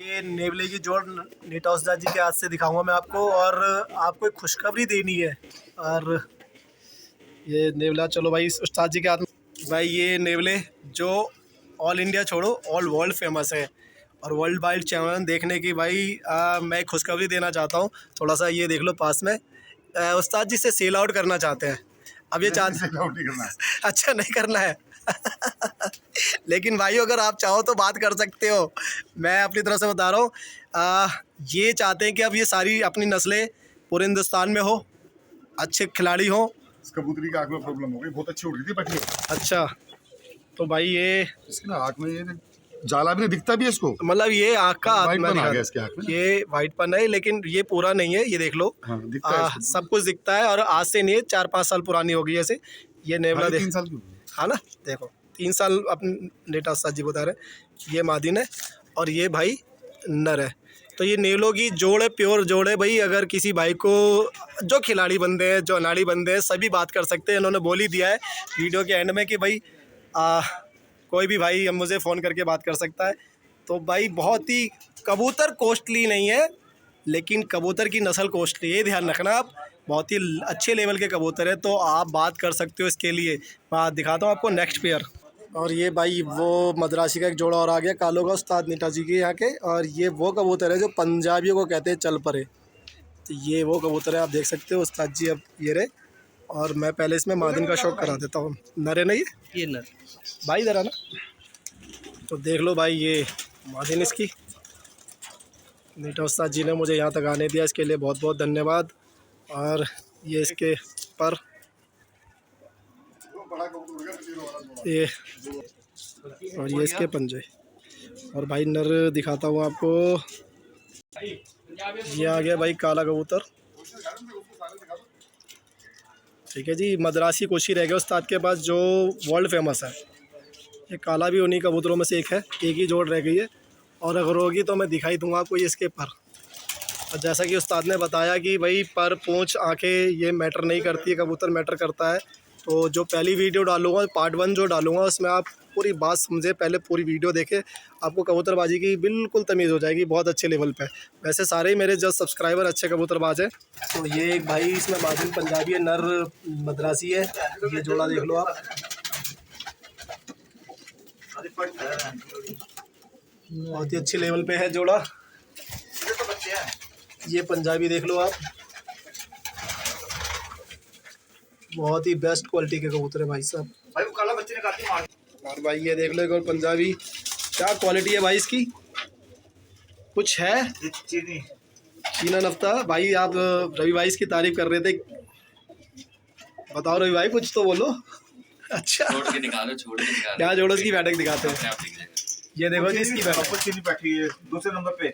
ये नेवले की जोड़ नीता उस्ताद जी के हाथ से दिखाऊंगा मैं आपको, और आपको एक खुशखबरी देनी है। और ये नेवला चलो भाई उस्ताद जी के हाथ में। भाई ये नेवले जो ऑल इंडिया छोड़ो ऑल वर्ल्ड फेमस है, और वर्ल्ड वाइड चैनल देखने की भाई मैं एक खुशखबरी देना चाहता हूँ। थोड़ा सा ये देख लो पास में, उस्ताद जी से सेल आउट करना चाहते हैं। अब ये चाहते सेल आउट नहीं करना है। अच्छा नहीं करना है लेकिन भाई अगर आप चाहो तो बात कर सकते हो, मैं अपनी तरफ से बता रहा हूँ। ये चाहते हैं कि अब ये सारी अपनी नस्लें पूरे हिंदुस्तान में हो, अच्छे खिलाड़ी हो। इस कबूतरी की आँख में प्रॉब्लम हो गई, बहुत अच्छी उड़ रही थी बैठी। अच्छा तो भाई ये इसकी ना आँख में ये जाला भी नहीं दिखता भी है इसको, मतलब ये आँख का वाइटपन आ गया इसके आँख में। ये वाइटपन है, लेकिन ये पूरा नहीं है, ये देख लो। हाँ, दिखता है इसको। सब कुछ दिखता है, और आज से नहीं है, 4-5 साल पुरानी होगी ऐसे ये नेवला। 3 साल की। हाँ ना, देखो 3 साल अपने नीता उस्ताद जी बता रहे। ये मादिन है और ये भाई नर है। तो ये नेवलों की जोड़ है, प्योर जोड़ है भाई। अगर किसी भाई को जो खिलाड़ी बंदे हैं, जो अनाड़ी बंदे हैं, सभी बात कर सकते हैं। इन्होंने बोल ही दिया है वीडियो के एंड में कि भाई कोई भी भाई हम मुझे फ़ोन करके बात कर सकता है। तो भाई बहुत ही कबूतर कॉस्टली नहीं है, लेकिन कबूतर की नस्ल कॉस्टली है, ध्यान रखना आप। बहुत ही अच्छे लेवल के कबूतर है, तो आप बात कर सकते हो इसके लिए। मैं दिखाता हूँ आपको नेक्स्ट पेयर। और ये भाई वो मद्रासी का एक जोड़ा और आ गया कालों का उस्ताद नीता जी के यहाँ के। और ये वो कबूतर है जो पंजाबियों को कहते हैं चल परे। तो ये वो कबूतर है, आप देख सकते हो उस्ताद जी। अब ये रहे, और मैं पहले इसमें मादिन का शौक करा देता हूँ। नरे नहीं ये नर भाई जरा ना, तो देख लो भाई ये मादिन इसकी। नीता उस्ताद जी ने मुझे यहाँ तक आने दिया, इसके लिए बहुत बहुत धन्यवाद। और ये इसके पर ये, और ये इसके पंजे। और भाई नर दिखाता हूँ आपको, ये आ गया भाई काला कबूतर। ठीक है जी, मद्रासी कोशी रह गया उस्ताद के पास जो वर्ल्ड फेमस है। ये काला भी उन्हीं कबूतरों में से एक है, एक ही जोड़ रह गई है। और अगर होगी तो मैं दिखाई दूंगा आपको ये इसके पर। और जैसा कि उस्ताद ने बताया कि भाई पर, पूंछ, आंखें ये मैटर नहीं करती है, कबूतर मैटर करता है। तो जो पहली वीडियो डालूंगा, पार्ट 1 जो डालूंगा, उसमें आप पूरी बात समझे, पहले पूरी वीडियो देखें, आपको कबूतरबाजी की बिल्कुल तमीज़ हो जाएगी, बहुत अच्छे लेवल पे। वैसे सारे ही मेरे जो सब्सक्राइबर अच्छे कबूतरबाज हैं। तो ये एक भाई इसमें मादिन पंजाबी है, नर मद्रासी है। ये जोड़ा देख लो आप, बहुत ही अच्छे लेवल पे है जोड़ा। ये पंजाबी देख लो आप, बहुत ही बेस्ट क्वालिटी के कबूतर है भाई साहब। भाई वो काला बच्चे ने काफी मार। और भाई ये देख लो एक और पंजाबी, क्या क्वालिटी है भाई इसकी, कुछ है चीना नफ्ता। भाई आप रवि भाई इसकी तारीफ कर रहे थे, बताओ रवि भाई कुछ तो बोलो। अच्छा छोड़ के निकालो क्या जोड़ो, इसकी बैठक दिखाते हैं। ये देखो जी इसकी बैठक बैठी है दूसरे नंबर पे।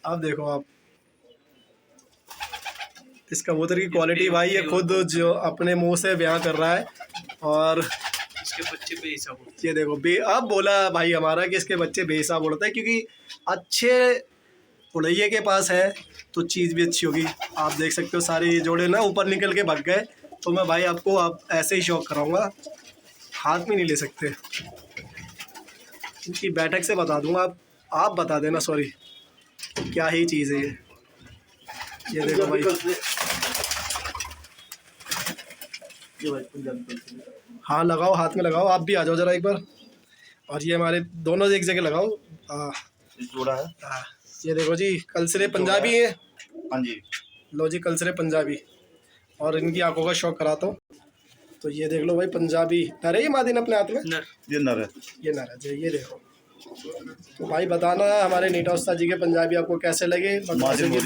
आप देखो आप इस कबूतर की क्वालिटी भाई, ये खुद जो अपने मुंह से बयां कर रहा है। और इसके बच्चे बेहिसाब उड़ते हैं। ये देखो अब बोला भाई हमारा कि इसके बच्चे बेहिसाब उड़ते हैं, क्योंकि अच्छे उड़ैये के पास है तो चीज़ भी अच्छी होगी। आप देख सकते हो सारे ये जोड़े ना ऊपर निकल के भाग गए। तो मैं भाई आपको आप ऐसे ही शौक कराऊंगा, हाथ में नहीं ले सकते। इनकी बैठक से बता दूंगा, आप बता देना सॉरी क्या ही चीज़ है ये देखो भाई। हाँ लगाओ, हाथ में लगाओ, आप भी आ जाओ ज़रा एक बार। और ये हमारे दोनों एक जगह लगाओ। जोड़ा है। ये देखो जी कलसरे पंजाबी है। हाँ जी, लो जी कलसरे पंजाबी। और इनकी आंखों का शौक कराता हूँ। तो ये देख लो भाई पंजाबी नर है, ये मादिन अपने हाथ में ये नर है, ये नर है जी। ये देखो, तो भाई बताना हमारे नीता उस्ताद जी के पंजाबी आपको कैसे लगे। मादिन की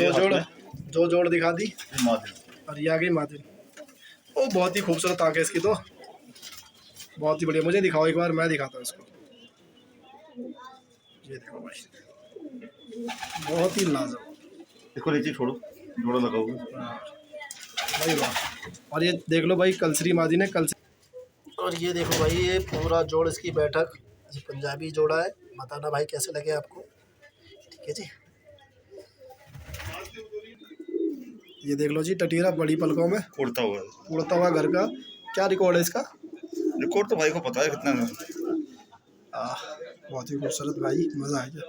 दो जोड़ दिखा दी, और ये आ गई मादिन। ओ बहुत ही खूबसूरत आँख है इसकी, तो बहुत ही बढ़िया। मुझे दिखाओ एक बार, मैं दिखाता हूँ इसको। ये देखो भाई बहुत ही लाजवाब। इसको नीचे छोड़ो, जोड़ा लगाओ भाई वाह। और ये देख लो भाई कलसरी मादिन है, कलसरी। और ये देखो भाई ये पूरा जोड़ इसकी बैठक, ये पंजाबी जोड़ा है। बताना भाई कैसे लगे आपको, ठीक है जी। ये देख लो जी टटीरा बड़ी पलकों में उड़ता हुआ घर का। क्या रिकॉर्ड है इसका? रिकॉर्ड तो भाई को पता है कितना है। बहुत ही खूबसूरत भाई, मज़ा आ गया।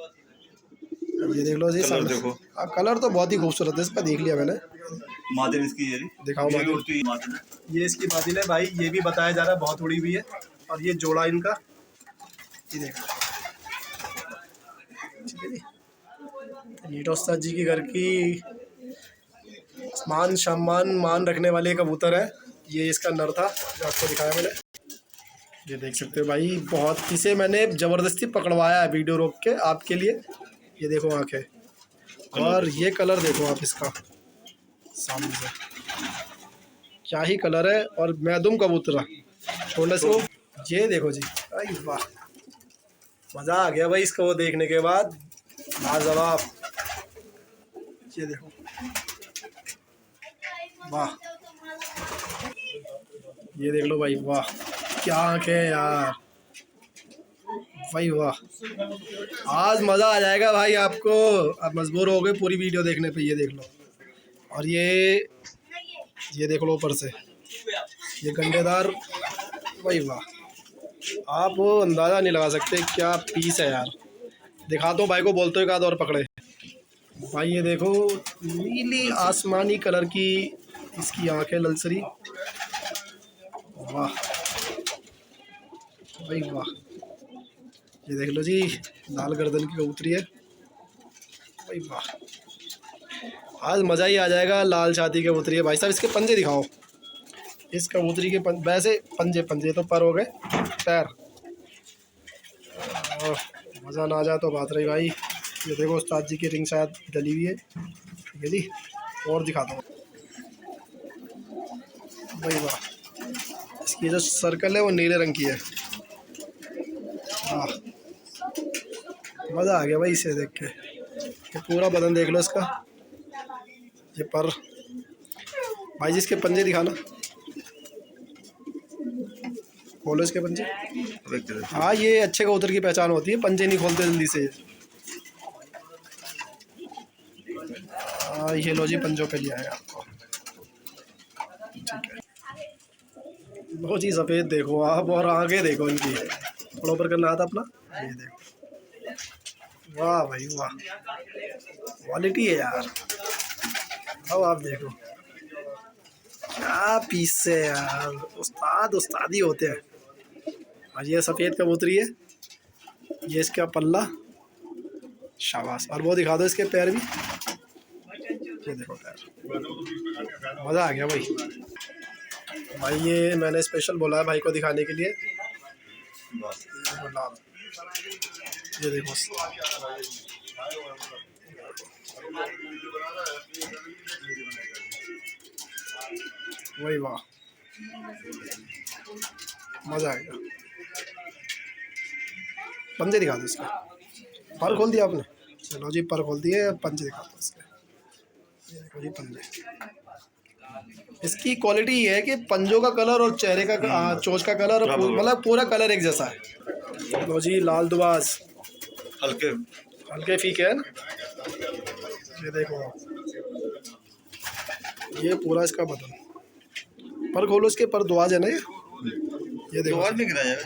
ये देख लो जी कलर सामने। देखो। हाँ, कलर तो बहुत ही खूबसूरत है, इसका देख लिया मैंने। मादिन इसकी ये रही। दिखाओ ये मादिन। उड़ती मादिन है। ये इसकी मादिन है भाई, ये भी बताया जा रहा है बहुत उड़ी हुई है। और ये जोड़ा इनका, ये देखो। ठीक है जी, नीटो उस्ताद जी के घर की मान सम्मान मान रखने वाले कबूतर है। ये इसका नर था जो आपको दिखाया मैंने। ये देख सकते हो भाई, बहुत इसे मैंने ज़बरदस्ती पकड़वाया है वीडियो रोक के आपके लिए। ये देखो आंखें, और ये कलर देखो आप इसका सामने से, क्या ही कलर है। और मैदुम कबूतरा छोटे से वो, ये देखो जी, अरे वाह, मज़ा आ गया भाई इसको वो देखने के बाद, लाजवाब। ये देखो, वाह, ये देख लो भाई, वाह क्या आंखें हैं यार भाई, वाह। आज मज़ा आ जाएगा भाई आपको, आप मजबूर हो गए पूरी वीडियो देखने पे। ये देख लो, और ये देख लो ऊपर से ये गंडेदार, भाई वाह, आप अंदाज़ा नहीं लगा सकते क्या पीस है यार। दिखाता हूँ भाई को, बोलते एक आध और पकड़े। भाई ये देखो, नीली आसमानी कलर की इसकी आंखें ललसरी, वाह भाई वाह। ये देख लो जी, लाल गर्दन की कबूतरी है भाई, वाह। आज मज़ा ही आ जाएगा, लाल छाती की कबूतरी है भाई साहब। इसके पंजे दिखाओ, इस कबूतरी के वैसे पंजे तो पर हो गए, पैर मज़ा ना आ जाए तो बात रही भाई। ये देखो उस्ताद जी की रिंग शायद डली हुई है, ठीक है जी। और दिखाता हूँ भाई, वाह, इसकी जो सर्कल है वो नीले रंग की है, वाह, मज़ा आ गया भाई इसे देख के। ये पूरा बदन देख लो इसका, ये पर भाई जी इसके पंजे दिखाना, खोलो इसके पंजे। हाँ, ये अच्छे कबूतर की पहचान होती है, पंजे नहीं खोलते जल्दी से। हाँ, ये लो जी, पंजों पे लिया है आपको, ठीक है। लो जी, सफ़ेद देखो आप, और आगे देखो इनकी, थोड़ा ऊपर करना आता अपना, ये देखो, वाह भाई वाह, क्वालिटी है यार। अब आप देखो क्या पीस है यार, उस्ताद ही होते हैं। और ये सफ़ेद कबूतरी है, ये इसका पल्ला, शाबाश। और वो दिखा दो इसके पैर भी, ये देखो पैर, मज़ा आ गया भाई। भाई ये मैंने स्पेशल बोला है भाई को दिखाने के लिए, ये देखो, वही वाह, मज़ा आएगा। पंजे दिखा दो इसके, पर खोल दिया आपने, चलो जी पर खोल दिए, पंजे दिखा दो इसके, ये देखो जी पंजे। इसकी क्वालिटी ये है कि पंजों का कलर और चेहरे का चोंच का कलर मतलब पूरा कलर एक जैसा है। लो जी, लाल दुबाज, हल्के फीके है ना, ये देखो, ये पूरा इसका बदन, पर खोलो इसके, पर दुआज है ना ये देखो, में गिराया है।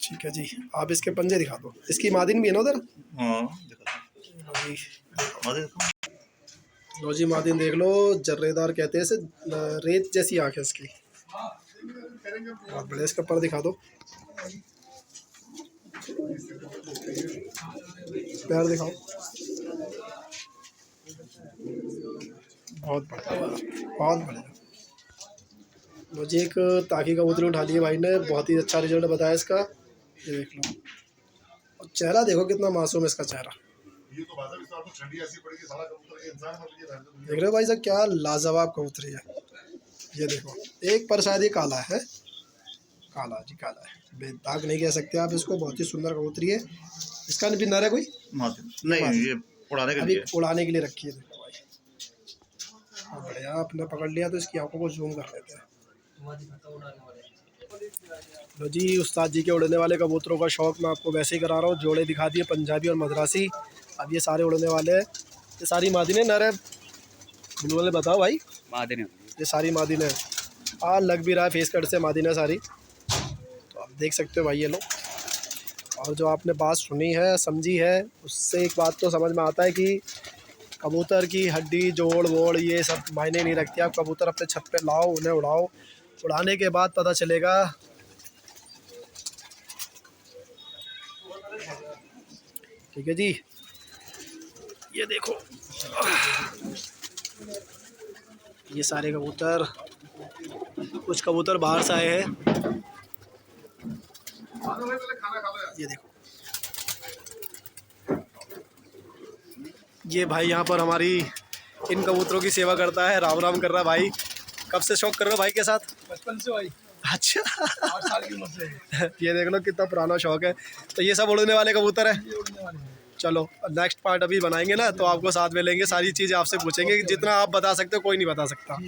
ठीक है जी। आप इसके पंजे दिखा दो, इसकी मादिन भी है ना उधर। हाँ, लो जी, मादिन देख लो, जर्रेदार कहते हैं इसे, रेत जैसी आँख है इसकी, बहुत बढ़िया। इसका पर दिखा दो, पैर दिखाओ, बहुत बढ़िया, बहुत बढ़िया। लो जी, एक ताकि कबूतरी उठा ली है भाई ने, बहुत ही अच्छा रिजल्ट बताया इसका, ये देख लो। और चेहरा देखो कितना मासूम है इसका चेहरा, देख रहे हो भाई साहब, क्या लाजवाब कबूतरी है। ये देखो, एक पर शायद ये काला है, काला जी, काला है, बेदाग नहीं कह सकते आप इसको, बहुत ही सुंदर कबूतरी है। इसका भी नर है कोई नहीं, ये उड़ाने के अभी लिए, उड़ाने के लिए रखी है। देखो भाई, बहुत बढ़िया, आपने पकड़ लिया तो इसकी आंखों को जूम कर लेते हैं। लो जी, उस्ताद जी के उड़ने वाले कबूतरों का शौक मैं आपको वैसे ही करा रहा हूँ। जोड़े दिखा दिए, पंजाबी और मद्रासी। अब ये सारे उड़ने वाले हैं। ये सारी मादिने नर है, बुलबुल वाले बताओ भाई। मादिने, ये सारी मादिने लग भी रहा है फेस कट से, मादिने सारी। तो आप देख सकते हो भाई ये लो, और जो आपने बात सुनी है, समझी है, उससे एक बात तो समझ में आता है कि कबूतर की हड्डी, जोड़ वोड़ ये सब मायने नहीं रखती। आप कबूतर अपने छत पे लाओ, उन्हें उड़ाओ, उड़ाने के बाद पता चलेगा। ठीक है जी, ये देखो ये सारे कबूतर, कुछ कबूतर बाहर से आए हैं। ये देखो, ये भाई यहाँ पर हमारी इन कबूतरों की सेवा करता है। राम राम कर रहा भाई। कब से शौक कर रहे हो भाई के साथ? बचपन से भाई, अच्छा 8 साल की उम्र से। ये देख लो कितना पुराना शौक है। तो ये सब उड़ने वाले कबूतर है। ये उड़ने वाले हैं। चलो नेक्स्ट पार्ट अभी बनाएंगे ना, तो आपको साथ में लेंगे, सारी चीज़ें आपसे पूछेंगे, जितना आप बता सकते हो कोई नहीं बता सकता।